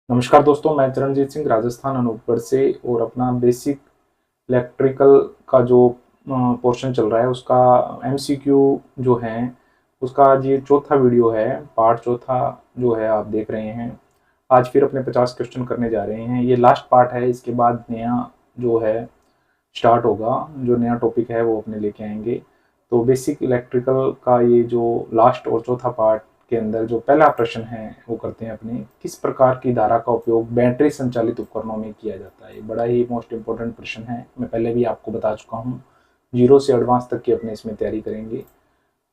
नमस्कार दोस्तों, मैं चरणजीत सिंह राजस्थान अनूपगढ़ से। और अपना बेसिक इलेक्ट्रिकल का जो पोर्शन चल रहा है उसका एमसीक्यू जो है उसका आज ये चौथा वीडियो है। पार्ट चौथा जो है आप देख रहे हैं। आज फिर अपने 50 क्वेश्चन करने जा रहे हैं। ये लास्ट पार्ट है, इसके बाद नया जो है स्टार्ट होगा। जो नया टॉपिक है वो अपने लेके आएंगे। तो बेसिक इलेक्ट्रिकल का ये जो लास्ट और चौथा पार्ट के अंदर जो पहला प्रश्न है वो करते हैं अपने। किस प्रकार की धारा का उपयोग बैटरी संचालित उपकरणों में किया जाता है? बड़ा ही मोस्ट इंपॉर्टेंट प्रश्न है, मैं पहले भी आपको बता चुका हूँ। जीरो से एडवांस तक की अपने इसमें तैयारी करेंगे।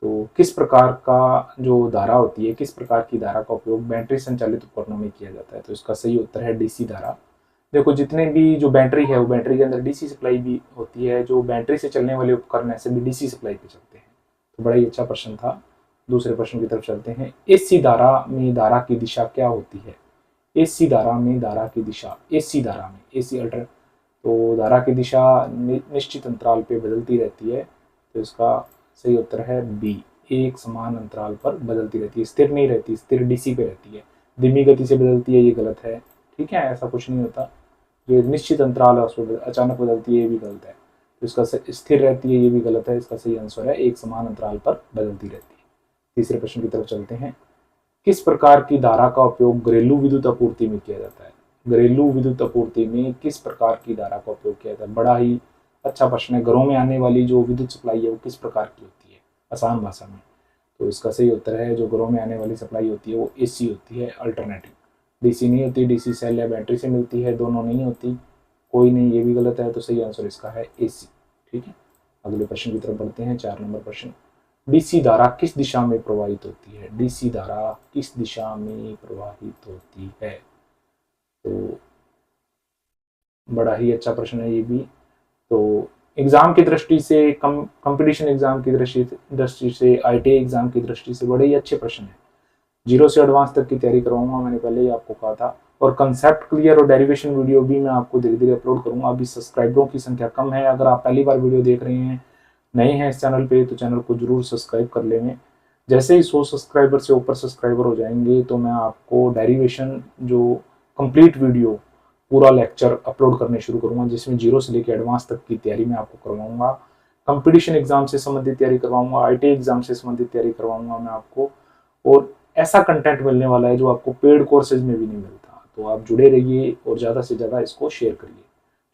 तो किस प्रकार का जो धारा होती है, किस प्रकार की धारा का उपयोग बैटरी संचालित उपकरणों में किया जाता है? तो इसका सही उत्तर है डीसी धारा। देखो, जितने भी जो बैटरी है वो बैटरी के अंदर डीसी सप्लाई भी होती है। जो बैटरी से चलने वाले उपकरण ऐसे भी डीसी सप्लाई पे चलते हैं। तो बड़ा ही अच्छा प्रश्न था। दूसरे प्रश्न की तरफ चलते हैं। एसी धारा में धारा की दिशा क्या होती है? एसी धारा में धारा की दिशा, एसी धारा में, एसी अल्टर, तो धारा की दिशा निश्चित अंतराल पे बदलती रहती है। तो इसका सही उत्तर है बी, एक समान अंतराल पर बदलती रहती है, स्थिर नहीं रहती। स्थिर डीसी पे रहती है, धीमी गति से बदलती है, ये गलत है। ठीक है, ऐसा कुछ नहीं होता। जो निश्चित अंतराल है उस पर अचानक बदलती है, ये भी गलत है। तो इसका स्थिर रहती है, ये भी गलत है। इसका सही आंसर है एक समान अंतराल पर बदलती रहती है। तीसरे प्रश्न की तरफ चलते हैं। किस प्रकार की धारा का उपयोग घरेलू विद्युत आपूर्ति में किया जाता है? घरेलू विद्युत आपूर्ति में किस प्रकार की धारा का उपयोग किया जाता है? बड़ा ही अच्छा प्रश्न है। घरों में आने वाली जो विद्युत सप्लाई है वो किस प्रकार की होती है, आसान भाषा में? तो इसका सही उत्तर है जो घरों में आने वाली सप्लाई होती है वो एसी होती है, अल्टरनेटिव। डीसी नहीं होती, डीसी सेल या बैटरी से मिलती है, दोनों नहीं होती। कोई नहीं, ये भी गलत है। तो सही आंसर इसका है एसी। ठीक है, अगले प्रश्न की तरफ बढ़ते हैं। 4 नंबर प्रश्न। डीसी धारा किस दिशा में प्रवाहित होती है? डीसी धारा किस दिशा में प्रवाहित होती है? तो बड़ा ही अच्छा प्रश्न है ये भी। तो एग्जाम की दृष्टि से, कंपटीशन एग्जाम की दृष्टि से, आईटीआई एग्जाम की दृष्टि से बड़े ही अच्छे प्रश्न है। जीरो से एडवांस तक की तैयारी करवाऊंगा, मैंने पहले ही आपको कहा था। और कंसेप्ट क्लियर और डेरिवेशन वीडियो भी मैं आपको धीरे धीरे अपलोड करूंगा। अभी सब्सक्राइबरों की संख्या कम है। अगर आप पहली बार वीडियो देख रहे हैं, नए हैं इस चैनल पे, तो चैनल को जरूर सब्सक्राइब कर लेंगे। जैसे ही 100 सब्सक्राइबर से ऊपर सब्सक्राइबर हो जाएंगे तो मैं आपको डेरिवेशन जो कंप्लीट वीडियो, पूरा लेक्चर अपलोड करने शुरू करूंगा, जिसमें जीरो से लेकर एडवांस तक की तैयारी मैं आपको करवाऊंगा। कंपटीशन एग्जाम से संबंधित तैयारी करवाऊंगा, आईटीआई एग्जाम से संबंधित तैयारी करवाऊंगा मैं आपको। और ऐसा कंटेंट मिलने वाला है जो आपको पेड कोर्सेज में भी नहीं मिलता। तो आप जुड़े रहिए और ज़्यादा से ज़्यादा इसको शेयर करिए।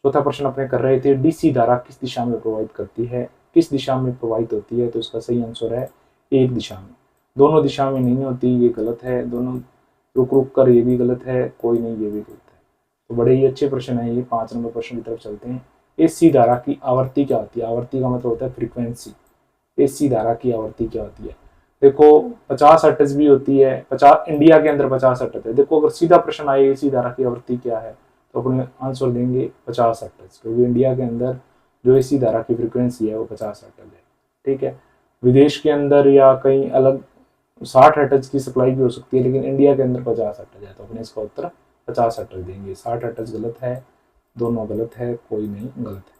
चौथा प्रश्न अपने कर रहे थे, डीसी धारा किस दिशा में प्रभावित करती है, किस दिशा में प्रवाहित होती है? तो इसका सही आंसर है एक दिशा में। दोनों दिशा में नहीं होती, ये गलत है। दोनों रुक रुक कर, ये भी गलत है। कोई नहीं, ये भी गलत है। तो बड़े ही अच्छे प्रश्न है ये। 5 नंबर प्रश्न की तरफ चलते हैं। एसी धारा की आवर्ती क्या होती है? आवर्ती का मतलब होता है फ्रीक्वेंसी। एसी धारा की आवर्ती क्या होती है? देखो, 50 हर्ट्ज भी होती है। 50 इंडिया के अंदर 50 हर्ट्ज है। देखो, अगर सीधा प्रश्न आए एसी धारा की आवर्ती क्या है, तो अपने आंसर देंगे 50 हर्ट्ज, क्योंकि इंडिया के अंदर जो एसी धारा की फ्रीक्वेंसी है वो 50 हर्ट्ज है। ठीक है, विदेश के अंदर या कहीं अलग 60 हर्ट्ज की सप्लाई भी हो सकती है, लेकिन इंडिया के अंदर 50 हर्ट्ज है। तो अपने इसका उत्तर 50 हर्ट्ज देंगे। 60 हर्ट्ज गलत है, दोनों गलत है, कोई नहीं गलत है।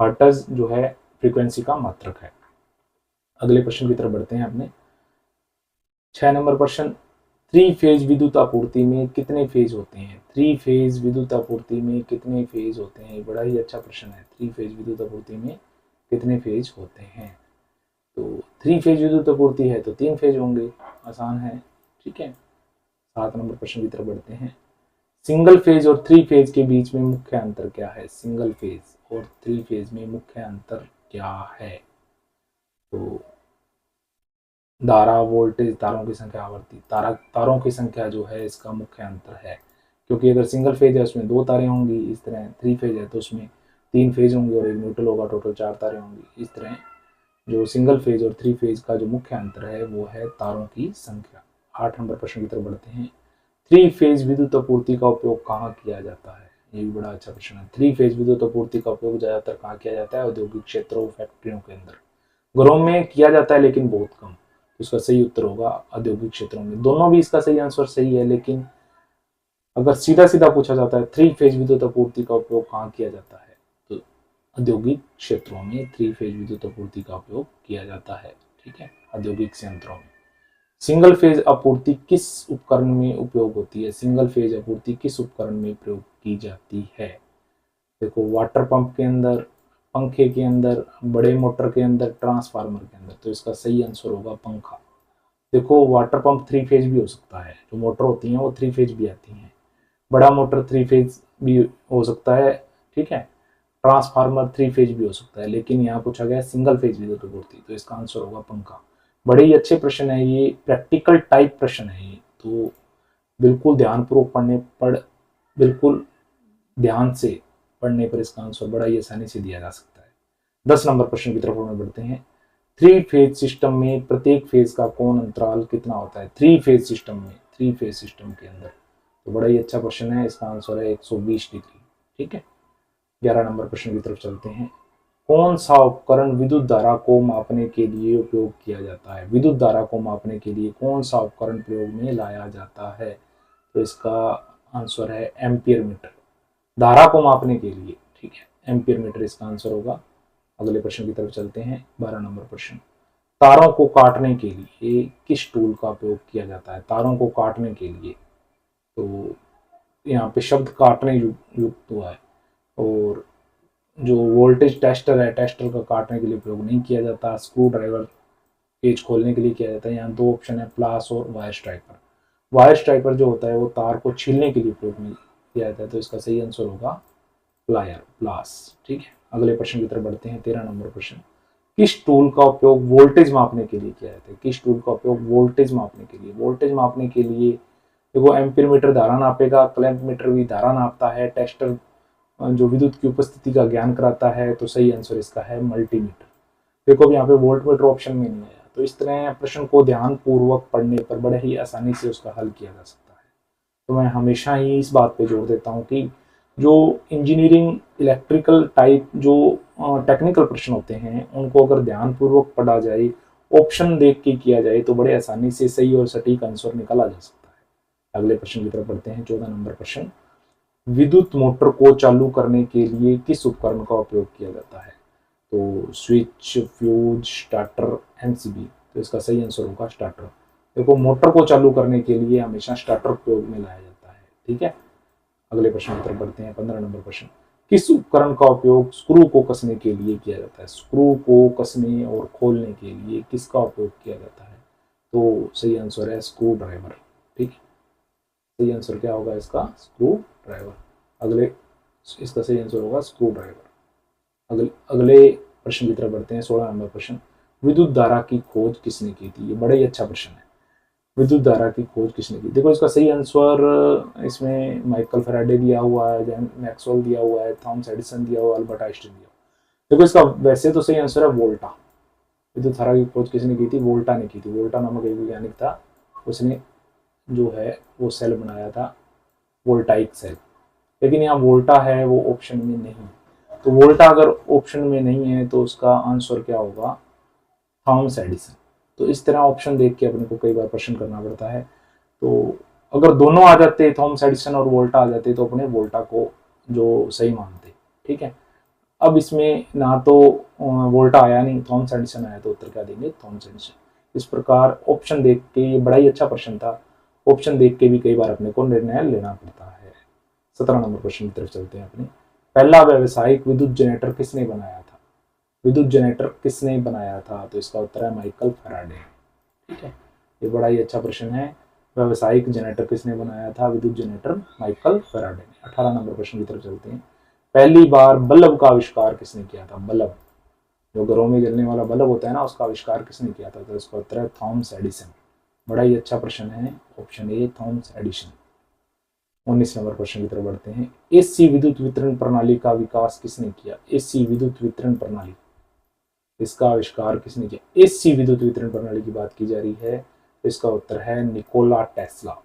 हर्ट्ज जो है फ्रीक्वेंसी का मात्रक है। अगले प्रश्न की तरफ बढ़ते हैं अपने। 6 नंबर प्रश्न। थ्री फेज विद्युत आपूर्ति में कितने फेज होते हैं? थ्री फेज विद्युत आपूर्ति में कितने फेज होते हैं? बड़ा ही अच्छा प्रश्न है। थ्री फेज विद्युत आपूर्ति में कितने फेज होते हैं? तो थ्री फेज विद्युत आपूर्ति है तो 3 फेज होंगे, आसान है। ठीक है, 7 नंबर प्रश्न की तरफ बढ़ते हैं। सिंगल फेज और थ्री फेज के बीच में मुख्य अंतर क्या है? सिंगल फेज और थ्री फेज में मुख्य अंतर क्या है? तो धारा, वोल्टेज, तारों की संख्या, आवर्ती, तारों की संख्या जो है इसका मुख्य अंतर है। क्योंकि अगर सिंगल फेज है उसमें 2 तारें होंगी, इस तरह थ्री फेज है तो उसमें 3 फेज होंगे और एक न्यूट्रल होगा, टोटल 4 तारें होंगी। इस तरह जो सिंगल फेज और थ्री फेज का जो मुख्य अंतर है वो है तारों की संख्या। 8 नंबर प्रश्न की तरफ बढ़ते हैं। थ्री फेज विद्युत आपूर्ति का उपयोग कहाँ किया जाता है? ये भी बड़ा अच्छा प्रश्न है। थ्री फेज विद्युत आपूर्ति का उपयोग ज्यादातर कहाँ किया जाता है? औद्योगिक क्षेत्रों, फैक्ट्रियों के अंदर। घरों में किया जाता है लेकिन बहुत कम। तो इसका सही उत्तर होगा औद्योगिक क्षेत्रों में। दोनों भी इसका सही आंसर सही है, लेकिन अगर सीधा सीधा पूछा जाता है थ्री फेज विद्युत आपूर्ति का उपयोग कहाँ किया जाता है, तो औद्योगिक क्षेत्रों में थ्री फेज विद्युत आपूर्ति का उपयोग किया जाता है। ठीक है, औद्योगिक संयंत्रों में। सिंगल फेज आपूर्ति किस उपकरण में उपयोग होती है? सिंगल फेज आपूर्ति किस उपकरण में प्रयोग की जाती है? देखो, वाटर पंप के अंदर, पंखे के अंदर, बड़े मोटर के अंदर, ट्रांसफार्मर के अंदर। तो इसका सही आंसर होगा पंखा। देखो, वाटर पंप 3 फेज भी हो सकता है, जो मोटर होती हैं वो 3 फेज भी आती हैं। बड़ा मोटर 3 फेज भी हो सकता है, ठीक है। ट्रांसफार्मर 3 फेज भी हो सकता है, लेकिन यहाँ पूछा गया सिंगल फेज विद्युत आपूर्ति, तो इसका आंसर होगा पंखा। बड़े ही अच्छे प्रश्न है ये, प्रैक्टिकल टाइप प्रश्न है ये, तो बिल्कुल ध्यानपूर्वक बिल्कुल ध्यान से पढ़ने पर इसका आंसर बड़ा ही आसानी से दिया जा सकता है। 10 नंबर प्रश्न की तरफ हम बढ़ते हैं। 3 फेज सिस्टम में प्रत्येक फेज का कोण अंतराल कितना होता है? 3 फेज सिस्टम में, 3 फेज सिस्टम के अंदर, तो बड़ा ही अच्छा क्वेश्चन है, इसका आंसर है 120 डिग्री, ठीक है। 11 नंबर प्रश्न की तरफ चलते हैं। कौन सा उपकरण विद्युत धारा को मापने के लिए उपयोग किया जाता है? विद्युत धारा को मापने के लिए कौन सा उपकरण प्रयोग में लाया जाता है? तो इसका आंसर है एम्पियर मीटर, धारा को मापने के लिए, ठीक है। एम्पियर मीटर इसका आंसर होगा। अगले प्रश्न की तरफ चलते हैं। 12 नंबर प्रश्न। तारों को काटने के लिए किस टूल का उपयोग किया जाता है? तारों को काटने के लिए, तो यहाँ पे शब्द काटने युक्त हुआ है, और जो वोल्टेज टेस्टर है, टेस्टर का काटने के लिए उपयोग नहीं किया जाता। स्क्रू ड्राइवर पेज खोलने के लिए किया जाता है। यहाँ 2 ऑप्शन है, प्लास और वायर स्ट्राइपर। वायर स्ट्राइपर जो होता है वो तार को छीलने के लिए उपयोग में किया जाता है, तो इसका सही आंसर होगा प्लायर, प्लास, ठीक है। अगले प्रश्न की तरफ बढ़ते हैं। 13 नंबर प्रश्न। किस टूल का उपयोग वोल्टेज मापने के लिए किया जाता है? किस टूल का उपयोग वोल्टेज मापने के लिए? वोल्टेज मापने के लिए देखो, एम्पीयर मीटर धारा नापेगा, क्लैंप मीटर भी धारा नापता है, टेस्टर जो विद्युत की उपस्थिति का ज्ञान कराता है, तो सही आंसर इसका है मल्टीमीटर। देखो, अब यहाँ पे वोल्ट मीटर ऑप्शन में नहीं आया, तो इस तरह प्रश्न को ध्यान पूर्वक पढ़ने पर बड़े ही आसानी से उसका हल किया जा सकता है। तो मैं हमेशा ही इस बात पे जोर देता हूँ कि जो इंजीनियरिंग इलेक्ट्रिकल टाइप जो टेक्निकल प्रश्न होते हैं, उनको अगर ध्यानपूर्वक पढ़ा जाए, ऑप्शन देख के किया जाए, तो बड़े आसानी से सही और सटीक आंसर निकाला जा सकता है। अगले प्रश्न की तरफ बढ़ते हैं। 14 नंबर प्रश्न। विद्युत मोटर को चालू करने के लिए किस उपकरण का उपयोग किया जाता है? तो स्विच, फ्यूज, स्टार्टर, एमसीबी। तो इसका सही आंसर होगा स्टार्टर। देखो, मोटर को चालू करने के लिए हमेशा स्टार्टर उपयोग में लाया जाता है, ठीक है। अगले प्रश्न की तरफ बढ़ते हैं। 15 नंबर प्रश्न। किस उपकरण का उपयोग स्क्रू को कसने के लिए किया जाता है? स्क्रू को कसने और खोलने के लिए किसका उपयोग किया जाता है? तो सही आंसर है स्क्रू ड्राइवर, ठीक है। सही आंसर क्या होगा इसका? Screw driver. अगले इसका सही आंसर होगा स्क्रू ड्राइवर। अगले प्रश्न की तरफ बढ़ते हैं। 16 नंबर प्रश्न। विद्युत धारा की खोज किसने की थी? ये बड़ा ही अच्छा प्रश्न है। विद्युत धारा की खोज किसने की? देखो, इसका सही आंसर इसमें माइकल फैराडे दिया हुआ है, जॉन मैक्सवेल दिया हुआ है, थॉमस एडिसन दिया हुआ है, अल्बर्ट आइंस्टाइन दिया हुआ है। देखो, इसका वैसे तो सही आंसर है वोल्टा। विद्युत धारा की खोज किसने की थी? वोल्टा ने की थी। वोल्टा नामक एक वैज्ञानिक था, उसने जो है वो सेल बनाया था, वोल्टाइक सेल। लेकिन यहाँ वोल्टा है वो ऑप्शन में नहीं, तो वोल्टा अगर ऑप्शन में नहीं है तो उसका आंसर क्या होगा? Thomas Edison. तो इस तरह ऑप्शन देख के अपने को कई बार प्रश्न करना पड़ता है। तो अगर दोनों आ जाते, थॉमस एडिसन और वोल्टा आ जाते, तो अपने वोल्टा को जो सही मानते, ठीक है। अब इसमें ना तो वोल्टा आया नहीं, थॉमस एडिसन आया, तो उत्तर क्या देंगे? Thomas Edison. इस प्रकार ऑप्शन देख के, ये बड़ा ही अच्छा प्रश्न था, ऑप्शन देख के भी कई बार अपने को निर्णय लेना पड़ता है। 17 नंबर प्रश्न की तरफ चलते हैं अपने। पहला व्यावसायिक विद्युत जनरेटर किसने बनाया था? विद्युत जनरेटर किसने बनाया था? तो इसका उत्तर है माइकल फैराडे, ठीक है। ये बड़ा ही अच्छा प्रश्न है। व्यावसायिक जनरेटर किसने बनाया था? विद्युत जनरेटर माइकल फैराडे ने। 18 नंबर प्रश्न की तरफ चलते हैं। पहली बार बल्ब का आविष्कार किसने किया था? बल्ब, जो घरों में जलने वाला बल्ब होता है ना, उसका आविष्कार किसने किया था? तो इसका उत्तर है थॉमस एडिसन। बड़ा ही अच्छा प्रश्न है, option A Thomas Edison. 19 number प्रश्न की तरफ बढ़ते हैं। एसी विद्युत वितरण प्रणाली का विकास किसने किया? एसी विद्युत वितरण प्रणाली, इसका आविष्कार किसने किया? एसी विद्युत वितरण प्रणाली की बात की जा रही है, इसका उत्तर है निकोला टेस्ला।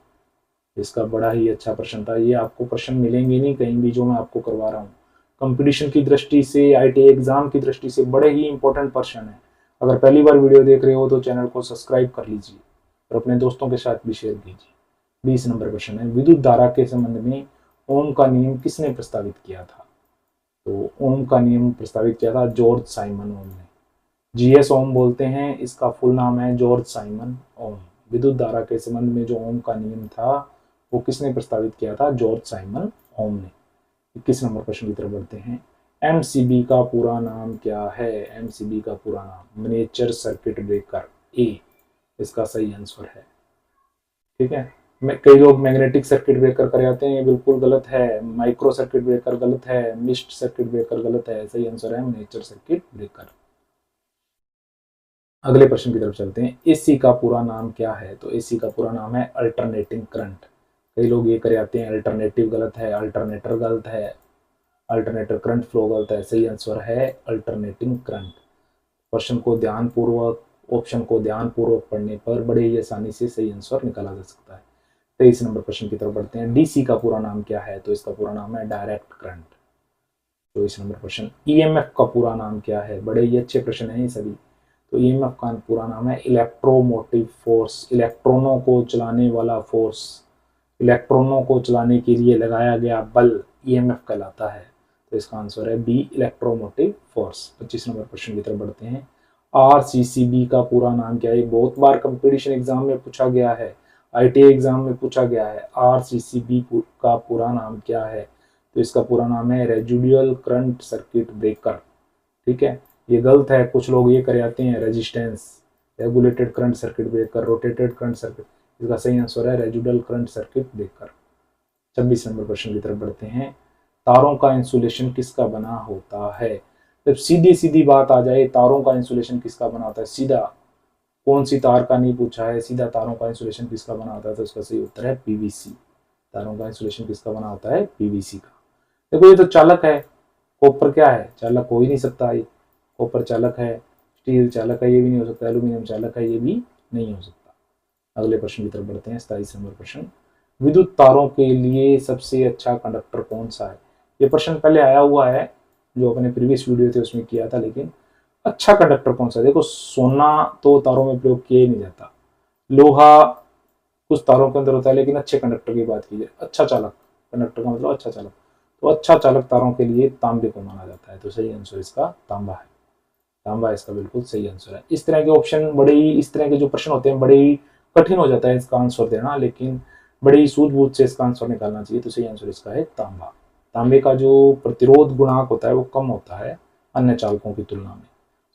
इसका बड़ा ही अच्छा प्रश्न था। ये आपको प्रश्न मिलेंगे नहीं कहीं भी जो मैं आपको करवा रहा हूँ। कंपटीशन की दृष्टि से, आईटी एग्जाम की दृष्टि से बड़े ही इंपॉर्टेंट प्रश्न है। अगर पहली बार वीडियो देख रहे हो तो चैनल को सब्सक्राइब कर लीजिए और अपने दोस्तों के साथ भी शेयर कीजिए। 20 नंबर प्रश्न है। विद्युत धारा के संबंध में ओम का नियम किसने प्रस्तावित किया था? तो ओम का नियम प्रस्तावित किया था जॉर्ज साइमन ओम ने। जीएस ओम बोलते हैं, इसका फुल नाम है जॉर्ज साइमन ओम। विद्युत धारा के संबंध में जो ओम का नियम था वो किसने प्रस्तावित किया था? जॉर्ज साइमन ओम ने। 21 नंबर प्रश्न की तरफ बढ़ते हैं। एमसीबी का पूरा नाम क्या है? एमसीबी का पूरा नाम मिनिएचर सर्किट ब्रेकर, ए इसका सही आंसर है। ठीक है, कई लोग मैग्नेटिक सर्किट ब्रेकर कर जाते हैं, ये बिल्कुल गलत है। माइक्रो सर्किट ब्रेकर गलत है, मिस्ट सर्किट ब्रेकर गलत है, सही आंसर है मिनिएचर सर्किट ब्रेकर। अगले प्रश्न की तरफ चलते हैं। एसी का पूरा नाम क्या है? तो एसी का पूरा नाम है अल्टरनेटिंग करंट। कई लोग ये कर जाते हैं, अल्टरनेटिव गलत है, अल्टरनेटर गलत है, अल्टरनेटर करंट फ्लो गलत है, सही आंसर है अल्टरनेटिंग करंट। प्रश्न को ध्यानपूर्वक, ऑप्शन को ध्यानपूर्वक पढ़ने पर बड़े ही आसानी से सही आंसर निकाला जा सकता है। 23 नंबर प्रश्न की तरफ बढ़ते हैं। डीसी का पूरा नाम क्या है? तो इसका पूरा नाम है डायरेक्ट करंट। 24 नंबर प्रश्न। ईएमएफ का पूरा नाम क्या है? बड़े ही अच्छे प्रश्न हैं ये सभी। तो ईएमएफ का पूरा नाम है इलेक्ट्रोमोटिव फोर्स, इलेक्ट्रॉनों को चलाने वाला फोर्स, इलेक्ट्रॉनों को चलाने के लिए लगाया गया बल ईएमएफ कहलाता है। तो इसका आंसर है बी, इलेक्ट्रोमोटिव फोर्स। 25 नंबर प्रश्न की तरफ बढ़ते हैं। आरसीसीबी का पूरा नाम क्या है? बहुत बार कंपटीशन एग्जाम में पूछा गया है, आईटीआई एग्जाम में पूछा गया है। आरसीसीबी का पूरा नाम क्या है? तो इसका पूरा नाम है रेजिडुअल करंट सर्किट ब्रेकर। ठीक है, ये गलत है, कुछ लोग ये कर जाते हैं resistance, regulated current circuit breaker, rotated current circuit. इसका सही आंसर है residual current circuit breaker. 26 number प्रश्न की तरफ बढ़ते हैं। तारों का इंसुलेशन किसका बना होता है? जब सीधी सीधी बात आ जाए, तारों का इंसुलेशन किसका बना होता है? सीधा, कौन सी तार का नहीं पूछा है, सीधा तारों का इंसुलेशन किसका बना होता है? तो इसका सही उत्तर है पीवीसी। तारों का इंसुलेशन किसका बना होता है? पीवीसी का। देखो ये तो चालक है, कॉपर क्या है? चालक हो ही नहीं सकता। ये कॉपर चालक है, स्टील चालक है, ये भी नहीं हो सकता। एल्यूमिनियम चालक है, ये भी नहीं हो सकता। अगले प्रश्न की तरफ बढ़ते हैं। 27 नंबर प्रश्न। विद्युत तारों के लिए सबसे अच्छा कंडक्टर कौन सा है? ये प्रश्न पहले आया हुआ है, जो अपने प्रीवियस वीडियो थे उसमें किया था, लेकिन अच्छा कंडक्टर कौन सा है? देखो सोना तो तारों में प्रयोग किया ही नहीं जाता, लोहा कुछ तारों के अंदर होता है, लेकिन अच्छे कंडक्टर की बात कीजिए, अच्छा चालक, कंडक्टर का मतलब अच्छा चालक, तो अच्छा चालक तारों के लिए तांबे को माना जाता है। तो सही आंसर इसका तांबा है। तांबा इसका बिल्कुल सही आंसर है। इस तरह के ऑप्शन बड़े ही, इस तरह के जो प्रश्न होते हैं बड़े ही कठिन हो जाता है इसका आंसर देना, लेकिन बड़े ही सूझबूझ से इसका आंसर निकालना चाहिए। तो सही आंसर इसका है तांबा। तांबे का जो प्रतिरोध गुणांक होता है वो कम होता है अन्य चालकों की तुलना में।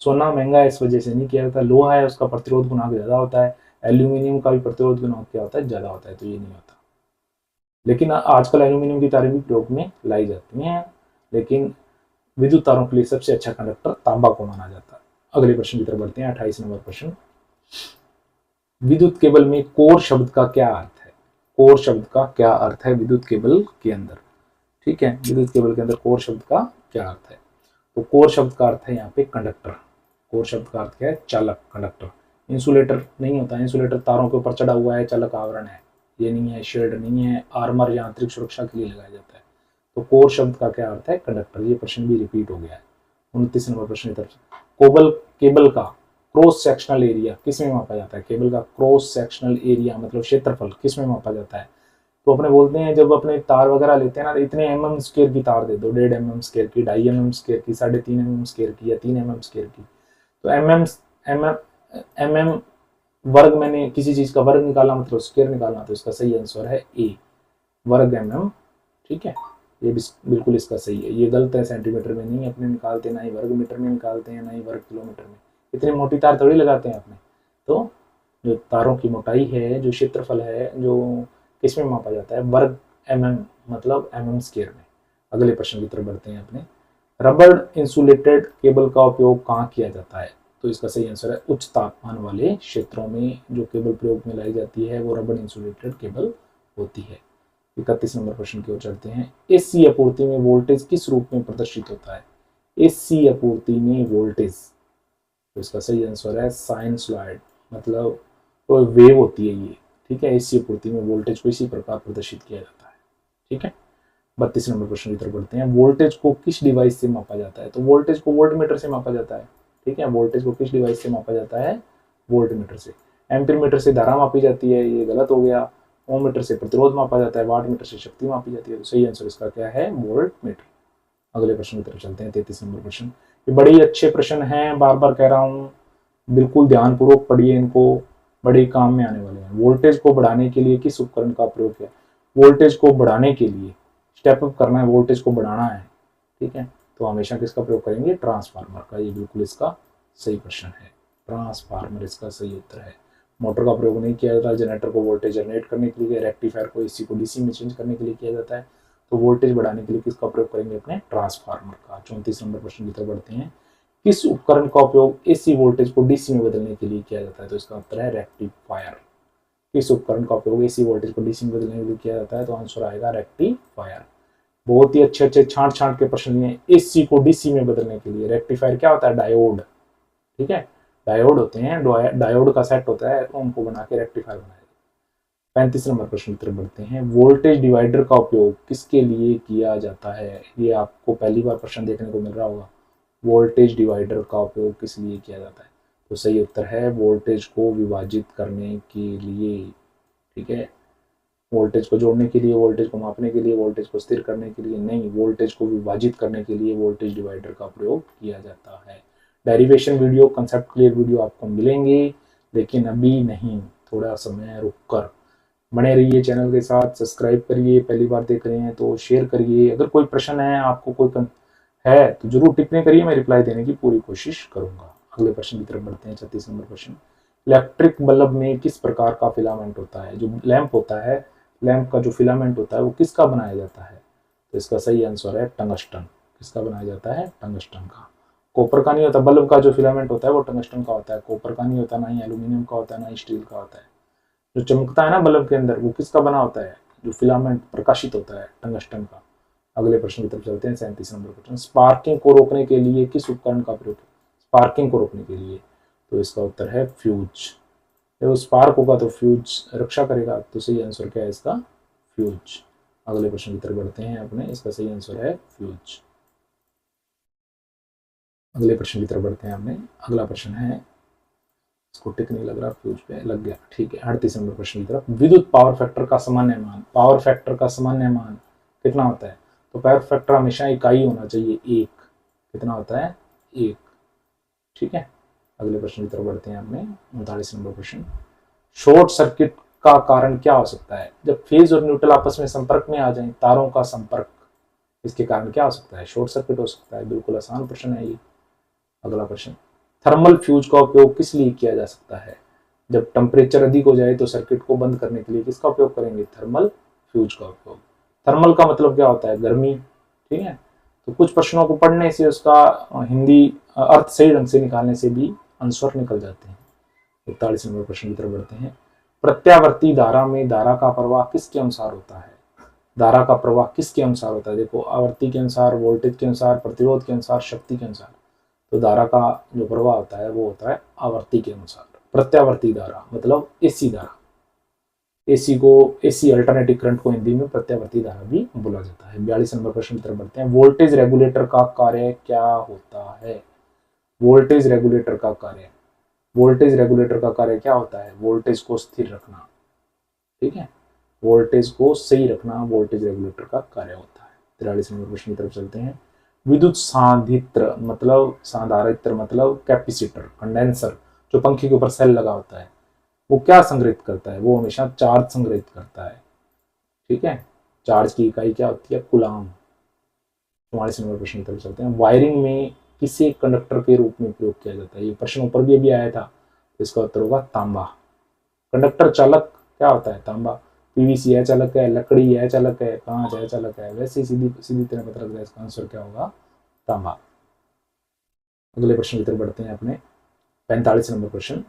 सोना महंगा है इस वजह से नहीं किया जाता, लोहा है उसका प्रतिरोध गुणांक ज्यादा होता है, एल्यूमिनियम का भी प्रतिरोध गुणांक क्या होता है? ज्यादा होता है, तो ये नहीं होता। लेकिन आजकल एल्यूमिनियम की तारें भी प्रयोग में लाई जाती हैं, लेकिन विद्युत तारों के लिए सबसे अच्छा कंडक्टर तांबा को माना जाता है। अगले प्रश्न की तरफ बढ़ते हैं। 28 नंबर प्रश्न। विद्युत केबल में कोर शब्द का क्या अर्थ है? कोर शब्द का क्या अर्थ है विद्युत केबल के अंदर? ठीक है, विद्युत केबल के अंदर कोर शब्द का क्या अर्थ है? तो कोर शब्द का अर्थ है यहाँ पे कंडक्टर। कोर शब्द का अर्थ क्या है? चालक, कंडक्टर। इंसुलेटर नहीं होता, इंसुलेटर तारों के ऊपर चढ़ा हुआ है, चालक आवरण है, ये नहीं है, शील्ड नहीं है, आर्मर यांत्रिक सुरक्षा के लिए लगाया जाता है। तो कोर शब्द का क्या अर्थ है? कंडक्टर। ये प्रश्न भी रिपीट हो गया है। 29 नंबर प्रश्न की तरफ से। केबल का क्रॉस सेक्शनल एरिया किसमें मापा जाता है? केबल का क्रॉस सेक्शनल एरिया मतलब क्षेत्रफल किसमें मापा जाता है? तो अपने बोलते हैं जब अपने तार वगैरह लेते हैं ना, इतने mm स्क्वायर की तार दे दो, 1.5 mm स्क्वायर की, 2.5 mm स्क्वायर की, 3.5 mm स्क्वायर की या 3 mm स्क्वायर की। तो mm वर्ग, मैंने किसी चीज का वर्ग निकालना मतलब स्क्वायर निकालना, तो इसका सही आंसर है ए, वर्ग mm। ठीक है, ये बिल्कुल इसका सही है। ये गलत है, सेंटीमीटर में नहीं अपने निकालते, ना ही वर्ग मीटर में निकालते हैं, ना ही वर्ग किलोमीटर में। इतनी मोटी तार थोड़ी लगाते हैं अपने। तो जो तारों की मोटाई है, जो क्षेत्रफल है, जो किसमें मापा जाता है? वर्ग mm मतलब mm स्क्वायर में। अगले प्रश्न की तरफ बढ़ते हैं अपने। रबर इंसुलेटेड केबल का उपयोग कहाँ किया जाता है? तो इसका सही आंसर है उच्च तापमान वाले क्षेत्रों में जो केबल प्रयोग में लाई जाती है वो रबर इंसुलेटेड केबल होती है। 31 नंबर प्रश्न की ओर चलते हैं। एसी आपूर्ति में वोल्टेज किस रूप में प्रदर्शित होता है? एसी आपूर्ति में वोल्टेज, तो इसका सही आंसर है साइनसॉइड, मतलब तो वेव होती है ये। ठीक है, एसी आपूर्ति में वोल्टेज को इसी प्रकार प्रदर्शित किया जाता है। ठीक है, 32 नंबर प्रश्न की तरफ बढ़ते हैं। वोल्टेज को किस डिवाइस से मापा जाता है? तो वोल्टेज को वोल्टमीटर से मापा जाता है। ठीक है, वोल्टेज को किस डिवाइस से मापा जाता है? वोल्टमीटर से। एम्पीयर मीटर से धारा मापी जाती है, ये गलत हो गया। ओम मीटर से प्रतिरोध मापा जाता है, वाट मीटर से शक्ति मापी जाती है। तो सही आंसर इसका क्या है? Volt meter. अगले प्रश्न की तरफ चलते हैं। 33 नंबर प्रश्न। ये बड़े ही अच्छे प्रश्न हैं, बार बार कह रहा हूँ, बिल्कुल ध्यानपूर्वक पढ़िए इनको, बड़े काम में आने वाले हैं। वोल्टेज को बढ़ाने के लिए किस उपकरण का प्रयोग किया? वोल्टेज को बढ़ाने के लिए स्टेप अप करना है, वोल्टेज को बढ़ाना है, ठीक है, तो हमेशा किसका प्रयोग करेंगे? ट्रांसफार्मर का। ये बिल्कुल इसका सही प्रश्न है, ट्रांसफार्मर इसका सही उत्तर है। मोटर का प्रयोग नहीं किया जाता, जनरेटर को वोल्टेज जनरेट करने के लिए, रेक्टिफायर को एसी को डीसी में चेंज करने के लिए किया जाता है, तो वोल्टेज बढ़ाने के लिए किसका प्रयोग करेंगे? अपने ट्रांसफार्मर का। 34 नंबर प्रश्न की तरफ बढ़ते हैं। किस उपकरण का उपयोग एसी वोल्टेज को डीसी में बदलने के लिए किया जाता है? तो इसका उत्तर है रेक्टिफायर। किस उपकरण का उपयोग एसी वोल्टेज को डीसी में बदलने के लिए किया जाता है? तो आंसर आएगा रेक्टिफायर। बहुत ही अच्छे अच्छे छांट छांट के प्रश्न लिए एसी को डीसी में बदलने के लिए। रेक्टिफायर क्या होता है? डायोड, ठीक है, डायोड होते हैं, डायोड का सेट होता है, तो उनको बना के रेक्टिफायर बनाया। 35 नंबर प्रश्न की तरफ बढ़ते हैं। वोल्टेज डिवाइडर का उपयोग किसके लिए किया जाता है? ये आपको पहली बार प्रश्न देखने को मिल रहा होगा। वोल्टेज डिवाइडर का उपयोग किस लिए किया जाता है? तो सही उत्तर है वोल्टेज को विभाजित करने के लिए, ठीक है, वोल्टेज को जोड़ने के लिए, वोल्टेज को मापने के लिए, वोल्टेज को स्थिर करने के लिए नहीं, वोल्टेज को विभाजित करने के लिए वोल्टेज डिवाइडर का प्रयोग किया जाता है। Derivation video, concept clear video आपको मिलेंगे, लेकिन अभी नहीं, थोड़ा समय रुक कर। बने रहिए चैनल के साथ, सब्सक्राइब करिए, पहली बार देख रहे हैं तो शेयर करिए। अगर कोई प्रश्न है, आपको कोई है तो जरूर टिप्पणी करिए, मैं रिप्लाई देने की पूरी कोशिश करूंगा। अगले प्रश्न की तरफ बढ़ते हैं। 36 नंबर प्रश्न। इलेक्ट्रिक बल्ब में किस प्रकार का फिलामेंट होता है? जो लैंप होता है, लैंप का जो फिलामेंट होता है वो किसका बनाया जाता है? तो इसका सही आंसर है टंगस्टन। किसका बनाया जाता है? टंगस्टन का। कॉपर का नहीं होता, बल्ब का जो फिलामेंट होता है वो टंगस्टन का होता है। कॉपर का नहीं होता, ना ही एल्यूमिनियम का होता है, ना ही स्टील का होता है। जो चमकता है ना बल्ब के अंदर, वो किसका बना होता है? जो फिलामेंट प्रकाशित होता है, टंगस्टन का। अगले प्रश्न की तरफ चलते हैं। 37 नंबर प्रश्न। स्पार्किंग को रोकने के लिए किस उपकरण का प्रयोग? स्पार्किंग को रोकने के लिए, तो इसका उत्तर है फ्यूज। जब स्पार्क होगा तो फ्यूज रक्षा करेगा, तो सही आंसर क्या है इसका? फ्यूज। अगले प्रश्न की तरफ बढ़ते हैं अपने, इसका सही आंसर है फ्यूज। अगले प्रश्न की तरफ बढ़ते हैं अपने। अगला प्रश्न है, इसको टिक नहीं लग रहा, फ्यूज पे लग गया, ठीक है। 38 नंबर प्रश्न की तरफ। विद्युत पावर फैक्टर का सामान्य मान, पावर फैक्टर का सामान्य मान कितना होता है? तो पावर फैक्टर हमेशा इकाई होना चाहिए, एक। कितना होता है? एक, ठीक है। अगले प्रश्न की तरफ बढ़ते हैं अपने। 39 नंबर प्रश्न। शॉर्ट सर्किट का कारण क्या हो सकता है? जब फेज और न्यूट्रल आपस में संपर्क में आ जाए, तारों का संपर्क, इसके कारण क्या हो सकता है? शॉर्ट सर्किट हो सकता है। बिल्कुल आसान प्रश्न है ये। अगला प्रश्न। थर्मल फ्यूज का उपयोग किस लिए किया जा सकता है? जब टेम्परेचर अधिक हो जाए तो सर्किट को बंद करने के लिए किसका उपयोग करेंगे? थर्मल फ्यूज का उपयोग। थर्मल का मतलब क्या होता है? गर्मी, ठीक है। तो कुछ प्रश्नों को पढ़ने से उसका हिंदी अर्थ सही ढंग से निकालने से भी आंसर निकल जाते हैं। 41 नंबर प्रश्न की तरफ बढ़ते हैं। प्रत्यावर्ती धारा में धारा का प्रवाह किसके अनुसार होता है? धारा का प्रवाह किसके अनुसार होता है? देखो, आवर्ती के अनुसार, वोल्टेज के अनुसार, प्रतिरोध के अनुसार, शक्ति के अनुसार। तो धारा का जो प्रवाह होता है वो होता है आवर्ती के अनुसार। प्रत्यावर्ती धारा मतलब एसी धारा। एसी अल्टरनेटिव करंट को हिंदी में प्रत्यावर्ती धारा भी बोला जाता है। 42 नंबर प्रश्न की तरफ बढ़ते हैं। वोल्टेज रेगुलेटर का कार्य क्या होता है? वोल्टेज रेगुलेटर का कार्य, वोल्टेज रेगुलेटर का कार्य क्या होता है? वोल्टेज को स्थिर रखना, ठीक है, वोल्टेज को सही रखना वोल्टेज रेगुलेटर का कार्य होता है। 43 नंबर प्रश्न की तरफ चलते हैं। विद्युत सांधित्र मतलब, सांधारित्र मतलब कैपेसिटर, कंडेंसर, जो पंखे के ऊपर सेल लगा होता है, वो क्या संग्रहित करता है? वो हमेशा चार्ज संग्रहित करता है, ठीक है। चार्ज की इकाई क्या होती है? कूलाम। 44 नंबर प्रश्न की तरफ चलते हैं। वायरिंग में किसे कंडक्टर के रूप में प्रयोग किया जाता है? ये प्रश्न ऊपर भी अभी आया था, तो इसका उत्तर होगा तांबा। कंडक्टर चालक क्या होता है? तांबा। पीवीसी है चालक है, लकड़ी है चालक है, कांच है चालक है, वैसे सीधी सीधी तरह पता लगता है, इसका आंसर क्या होगा? तांबा। अगले प्रश्न की तरफ बढ़ते हैं अपने। 45 नंबर प्रश्न।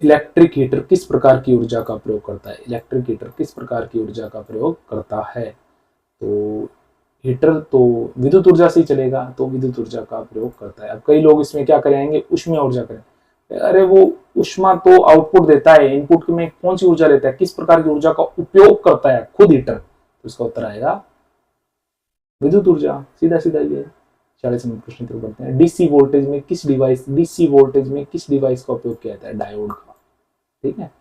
इलेक्ट्रिक हीटर किस प्रकार की ऊर्जा का प्रयोग करता है? इलेक्ट्रिक हीटर किस प्रकार की ऊर्जा का प्रयोग करता है? तो हीटर तो विद्युत ऊर्जा से ही चलेगा, तो विद्युत ऊर्जा का प्रयोग करता है। अब कई लोग इसमें क्या करेंगे? ऊष्मीय ऊर्जा करें। अरे वो ऊष्मा तो आउटपुट देता है, इनपुट में कौन सी ऊर्जा लेता है? किस प्रकार की ऊर्जा का उपयोग करता है खुद हीटर? तो इसका उत्तर आएगा विद्युत ऊर्जा, सीधा सीधा ये। 40 नंबर प्रश्न की तरफ बढ़ते हैं। डीसी वोल्टेज में किस डिवाइस का उपयोग किया जाता है? डायोड का, ठीक है।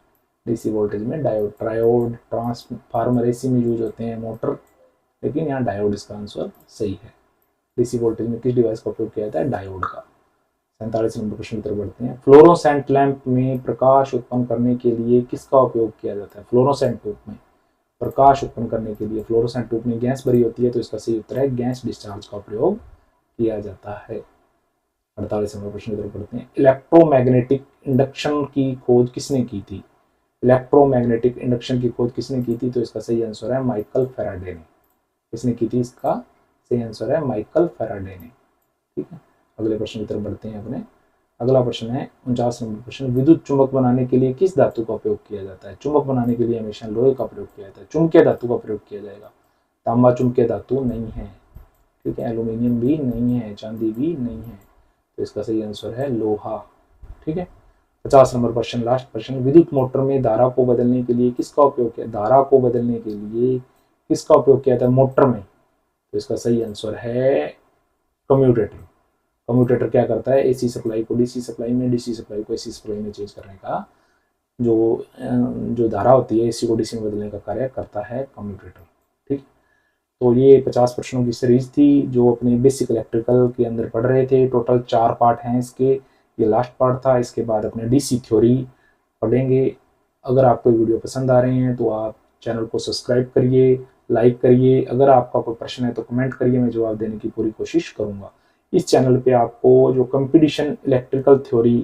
डीसी वोल्टेज में डायोड, ट्रायोड, ट्रांसफार्मर एसी में यूज होते हैं, मोटर, लेकिन यहाँ डायोड इसका आंसर सही है। डीसी वोल्टेज में किस डिवाइस का उपयोग किया जाता है? डायोड का। 47 नंबर प्रश्न की तरफ बढ़ते हैं। फ्लोरोसेंट लैंप में प्रकाश उत्पन्न करने के लिए किसका उपयोग किया जाता है? फ्लोरोसेंट ट्यूब में प्रकाश उत्पन्न करने के लिए, फ्लोरोसेंट ट्यूब में गैस भरी होती है, तो इसका सही उत्तर है गैस डिस्चार्ज का प्रयोग किया जाता है। 48 नंबर प्रश्न की तरफ बढ़ते हैं। इलेक्ट्रोमैग्नेटिक इंडक्शन की खोज किसने की थी? इलेक्ट्रोमैग्नेटिक इंडक्शन की खोज किसने की थी? तो इसका सही आंसर है माइकल फैराडे ने। किसने की थी? इसका सही आंसर है माइकल फैराडे ने। ठीक है, अगले प्रश्न की तरफ बढ़ते हैं अपने। अगला प्रश्न है 49 नंबर प्रश्न। विद्युत चुंबक बनाने के लिए किस धातु का प्रयोग किया जाता है? चुंबक बनाने के लिए हमेशा लोहे का प्रयोग किया जाता है। चुंबकीय धातु का प्रयोग किया जाएगा। तांबा चुंबकीय धातु नहीं है। ठीक है, एल्यूमिनियम भी नहीं है, चांदी भी नहीं है, तो इसका सही आंसर है लोहा। ठीक है, 50 नंबर प्रश्न, लास्ट प्रश्न। विद्युत मोटर में धारा को बदलने के लिए किसका उपयोग किया? धारा को बदलने के लिए किसका उपयोग किया था मोटर में? तो इसका सही आंसर है कम्यूटेटर। कम्यूटेटर क्या करता है? एसी सप्लाई को डीसी सप्लाई में, डीसी सप्लाई को एसी सप्लाई में चेंज करने का जो धारा होती है एसी को डीसी में बदलने का कार्य करता है कम्यूटेटर। ठीक, तो ये 50 प्रश्नों की सीरीज थी जो अपने बेसिक इलेक्ट्रिकल के अंदर पढ़ रहे थे। टोटल 4 पार्ट हैं इसके, ये लास्ट पार्ट था। इसके बाद अपने डीसी थ्योरी पढ़ेंगे। अगर आपको वीडियो पसंद आ रहे हैं तो आप चैनल को सब्सक्राइब करिए, लाइक करिए। अगर आपका कोई प्रश्न है तो कमेंट करिए, मैं जवाब देने की पूरी कोशिश करूँगा। इस चैनल पे आपको जो competition electrical theory,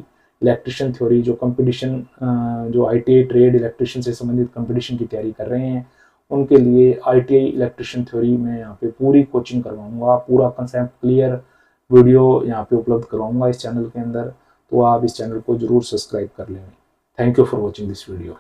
electrician theory, जो कंपटीशन जो आईटीआई ट्रेड इलेक्ट्रिशियन से संबंधित कंपटीशन की तैयारी कर रहे हैं उनके लिए आईटीआई इलेक्ट्रिशियन थ्योरी में यहाँ पे पूरी कोचिंग करवाऊंगा। पूरा कंसेप्ट क्लियर वीडियो यहाँ पे उपलब्ध करवाऊंगा इस चैनल के अंदर, तो आप इस चैनल को जरूर सब्सक्राइब कर लेंगे। Thank you for watching this video.